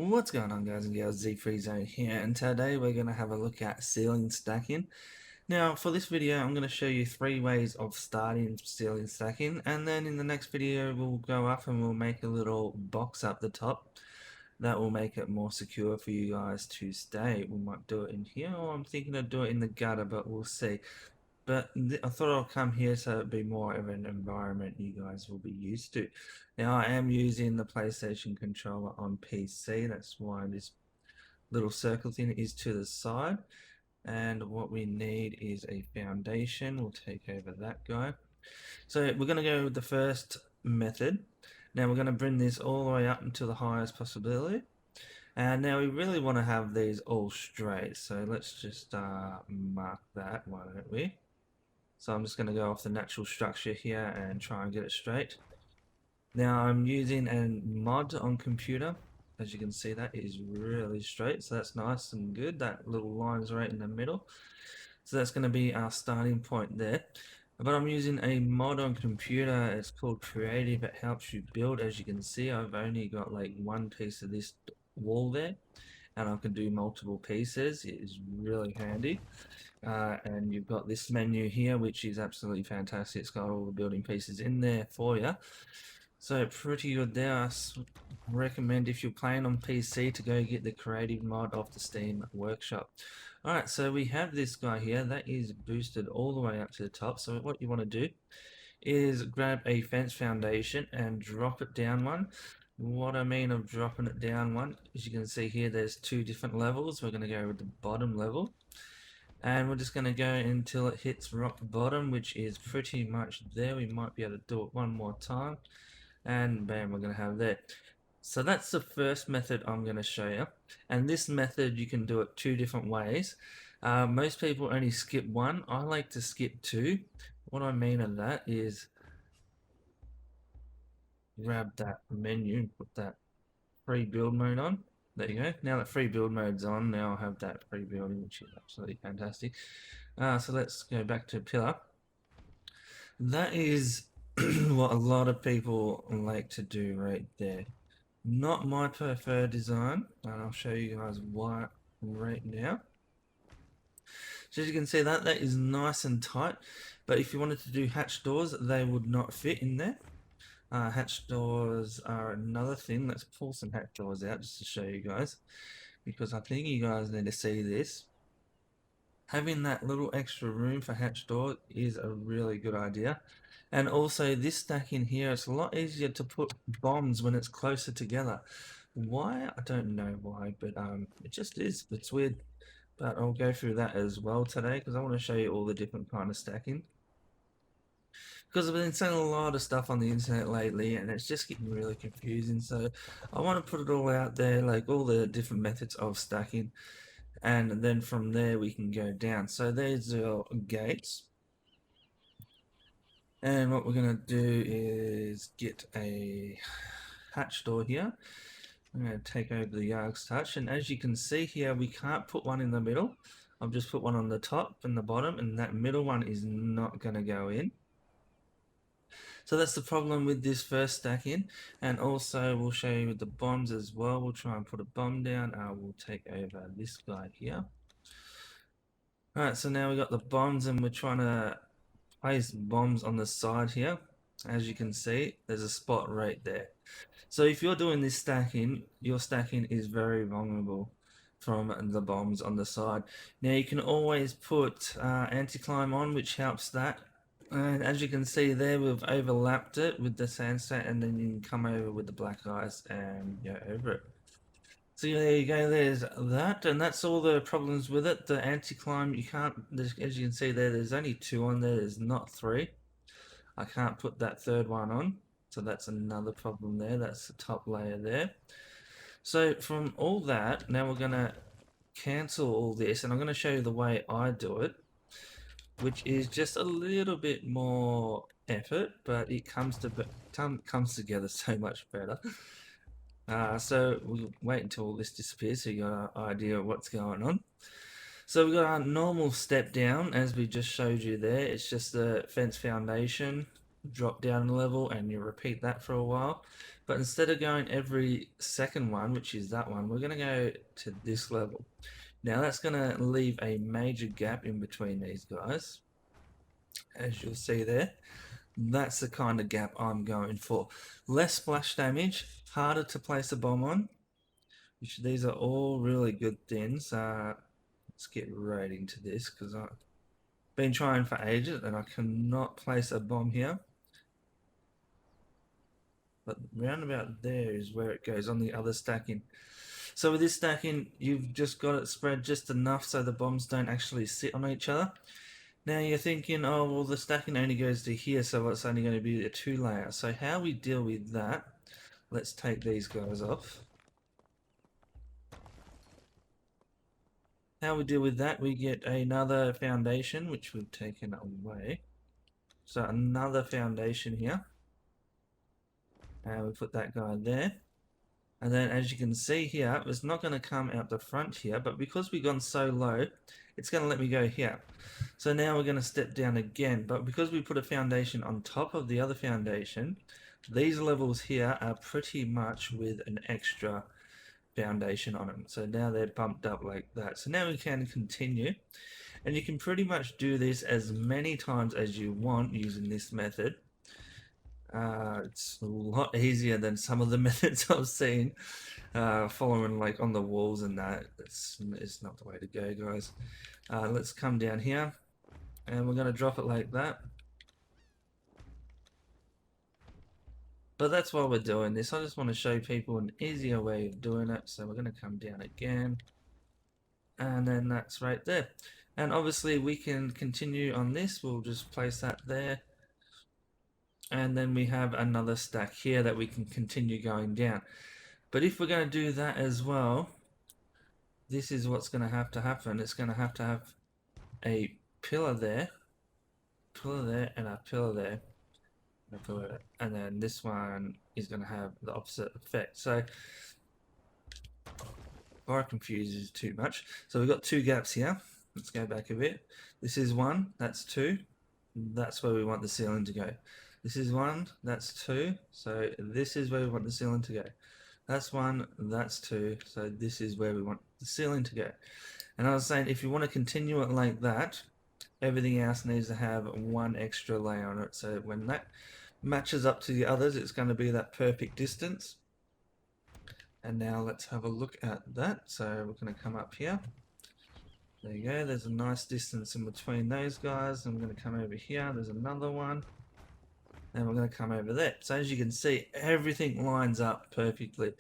What's going on, guys and girls? ZfreeZone here, and today we're going to have a look at ceiling stacking. Now, for this video, I'm going to show you 3 ways of starting ceiling stacking, and then in the next video, we'll go up and we'll make a little box up the top that will make it more secure for you guys to stay. We might do it in here, or I'm thinking of doing it in the gutter, but we'll see. But I thought I'll come here so it'd be more of an environment you guys will be used to. Now I am using the PlayStation controller on PC. That's why this little circle thing is to the side. And what we need is a foundation. We'll take over that guy. So we're going to go with the first method. Now we're going to bring this all the way up into the highest possibility. And now we really want to have these all straight. So let's just mark that, why don't we? So I'm just going to go off the natural structure here and try and get it straight. Now I'm using a mod on computer. As you can see, that is really straight, so that's nice and good. That little line's right in the middle. So that's going to be our starting point there. But I'm using a mod on computer. It's called Creative. It helps you build. As you can see, I've only got like one piece of this wall there, and I can do multiple pieces. It is really handy. And you've got this menu here, which is absolutely fantastic. It's got all the building pieces in there for you. So pretty good there. I recommend, if you're playing on PC, to go get the creative mod off the Steam Workshop. Alright, so we have this guy here that is boosted all the way up to the top. So what you want to do is grab a fence foundation and drop it down one. What I mean of dropping it down one, as you can see here, there's 2 different levels. We're going to go with the bottom level. And we're just going to go until it hits rock bottom, which is pretty much there. We might be able to do it one more time. And bam, we're going to have that. So that's the first method I'm going to show you. And this method, you can do it 2 different ways. Most people only skip 1. I like to skip 2. What I mean of that is grab that menu and put that free build mode on. There you go. Now that free build mode's on, now I have that free building, which is absolutely fantastic. So let's go back to pillar. That is what a lot of people like to do right there. Not my preferred design, and I'll show you guys why right now. So as you can see, that is nice and tight, but if you wanted to do hatch doors, they would not fit in there. Hatch doors are another thing. Let's pull some hatch doors out just to show you guys, because I think you guys need to see this. Having that little extra room for hatch door is a really good idea. And also this stack in here, it's a lot easier to put bombs when it's closer together. Why? I don't know why, but it just is. It's weird. But I'll go through that as well today, because I want to show you all the different kind of stacking. Because I've been seeing a lot of stuff on the internet lately, and it's just getting really confusing. So I want to put it all out there, like all the different methods of stacking, and then from there we can go down. So there's your gates, and what we're going to do is get a hatch door here. I'm going to take over the Yarg's touch, and as you can see here, we can't put one in the middle. I've just put one on the top and the bottom, and that middle one is not going to go in. So that's the problem with this first stack in. And also we'll show you with the bombs as well. We'll try and put a bomb down. We'll take over this guy here. Alright, so now we got the bombs, and we're trying to place bombs on the side here. As you can see, there's a spot right there. So if you're doing this stacking, your stacking is very vulnerable from the bombs on the side. Now you can always put anti-climb on, which helps that. And as you can see there, we've overlapped it with the sandstone, and then you can come over with the black ice and go over it. So there you go, there's that, and that's all the problems with it. The anti-climb, you can't, as you can see there, there's only 2 on there, there's not 3. I can't put that 3rd one on, so that's another problem there. That's the top layer there. So from all that, now we're going to cancel all this, and I'm going to show you the way I do it, which is just a little bit more effort, but it comes together so much better. So we'll wait until all this disappears so you got an idea of what's going on. So we've got our normal step down, as we just showed you there. It's just the fence foundation. drop down a level, and you repeat that for a while. But instead of going every second one, which is that one, we're going to go to this level. Now that's going to leave a major gap in between these guys, as you'll see there. That's the kind of gap I'm going for. Less splash damage, harder to place a bomb on, which these are all really good things. Let's get right into this, because I've been trying for ages and I cannot place a bomb here. But round about there is where it goes on the other stacking. So with this stacking, you've just got it spread just enough so the bombs don't actually sit on each other. Now you're thinking, oh, well, the stacking only goes to here, so it's only going to be a 2-layer. So how we deal with that, let's take these guys off. How we deal with that, we get another foundation, which we've taken away. So another foundation here. And we put that guy there. And then as you can see here, it's not going to come out the front here, but because we've gone so low, it's going to let me go here. So now we're going to step down again, but because we put a foundation on top of the other foundation, these levels here are pretty much with an extra foundation on them. So now they're bumped up like that. So now we can continue, and you can pretty much do this as many times as you want using this method. It's a lot easier than some of the methods I've seen, following like on the walls and that. It's not the way to go, guys. Let's come down here, and we're going to drop it like that. But that's why we're doing this. I just want to show people an easier way of doing it. So we're going to come down again, and then that's right there. And obviously we can continue on this. We'll just place that there. And then we have another stack here that we can continue going down. But if we're going to do that as well, this is what's going to happen. It's going to have a pillar there, and a pillar there, and a pillar there. And then this one is going to have the opposite effect. So if I confuse you too much. So we've got two gaps here. Let's go back a bit. This is one, that's two. That's where we want the ceiling to go. This is one, that's two. So this is where we want the ceiling to go. That's one, that's two. So this is where we want the ceiling to go. And I was saying, if you want to continue it like that, everything else needs to have one extra layer on it. So when that matches up to the others, it's going to be that perfect distance. And now let's have a look at that. So we're going to come up here. There you go. There's a nice distance in between those guys. I'm going to come over here. There's another one. And we're going to come over there. So as you can see, everything lines up perfectly.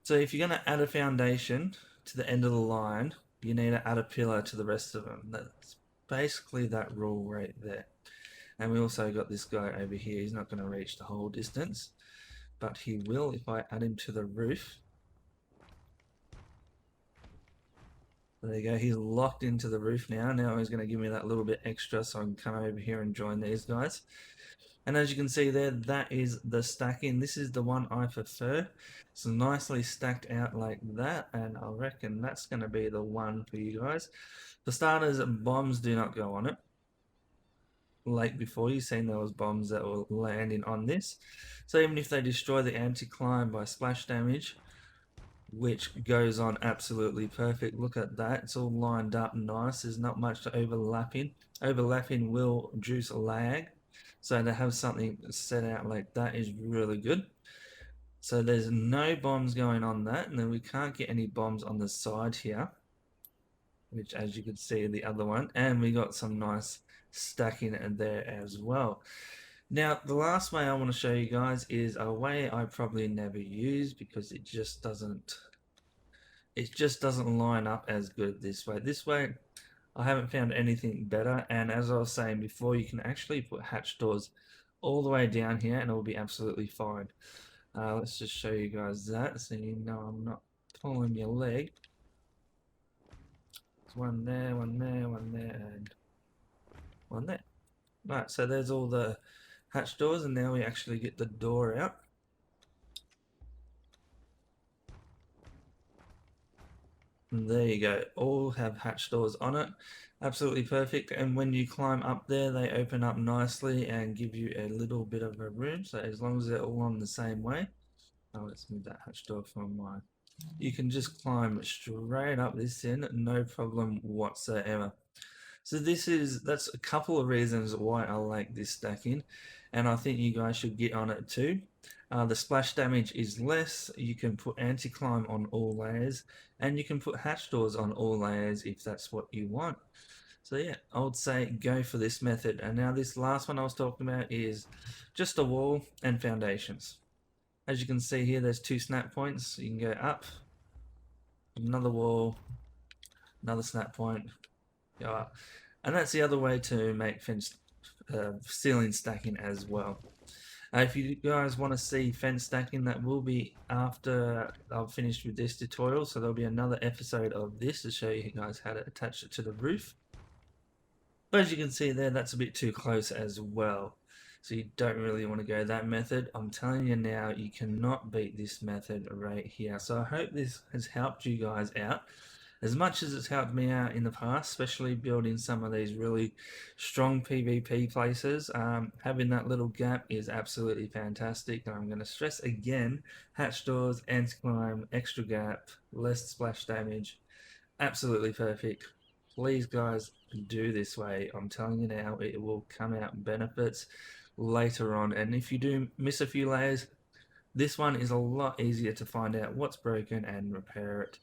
So if you're going to add a foundation to the end of the line, you need to add a pillar to the rest of them. That's basically that rule right there. And we also got this guy over here. He's not going to reach the whole distance, but he will if I add him to the roof. There you go. He's locked into the roof now. Now he's going to give me that little bit extra so I can come over here and join these guys. And as you can see there, that is the stacking. This is the one I prefer. It's nicely stacked out like that, and I reckon that's going to be the one for you guys. For starters, bombs do not go on it. Like before, you've seen there was bombs that were landing on this. So even if they destroy the anti-climb by splash damage, which goes on absolutely perfect. Look at that. It's all lined up nice. There's not much overlapping. Overlapping will induce lag. So to have something set out like that is really good. So there's no bombs going on that, and then we can't get any bombs on the side here, which as you can see the other one, and we got some nice stacking in there as well. Now the last way I want to show you guys is a way I probably never use because it just doesn't line up as good this way. This way I haven't found anything better, and as I was saying before, you can actually put hatch doors all the way down here and it will be absolutely fine. Let's just show you guys that so you know I'm not pulling your leg. There's one there, one there, one there, and one there. Right, so there's all the hatch doors, and now we actually get the door out. And there you go, all have hatch doors on it. Absolutely perfect. And when you climb up there, they open up nicely and give you a little bit of a room. So as long as they're all on the same way. Oh, let's move that hatch door from mine. You can just climb straight up this end, no problem whatsoever. So that's a couple of reasons why I like this stacking, and I think you guys should get on it too. The splash damage is less, you can put anti-climb on all layers, and you can put hatch doors on all layers if that's what you want. So yeah, I would say go for this method. And now this last one I was talking about is just a wall and foundations. As you can see here, there's 2 snap points. You can go up, another wall, another snap point, go up. And that's the other way to make fence ceiling stacking as well. If you guys want to see fence stacking, that will be after I've finished with this tutorial. So there'll be another episode of this to show you guys how to attach it to the roof. But as you can see there, that's a bit too close as well. So you don't really want to go that method. I'm telling you now, you cannot beat this method right here. So I hope this has helped you guys out as much as it's helped me out in the past, especially building some of these really strong PvP places. Having that little gap is absolutely fantastic. And I'm going to stress again, hatch doors, anti-climb, extra gap, less splash damage. Absolutely perfect. Please guys, do this way. I'm telling you now, it will come out benefits later on. And if you do miss a few layers, this one is a lot easier to find out what's broken and repair it.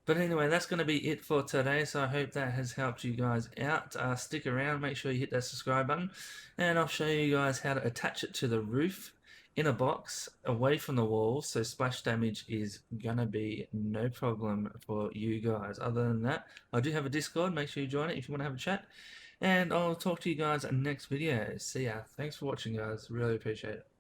But anyway, that's going to be it for today. So I hope that has helped you guys out. Stick around, make sure you hit that subscribe button, and I'll show you guys how to attach it to the roof in a box away from the wall, so splash damage is gonna be no problem for you guys. Other than that, I do have a Discord, make sure you join it if you want to have a chat, and I'll talk to you guys in the next video. See ya. Thanks for watching guys, really appreciate it.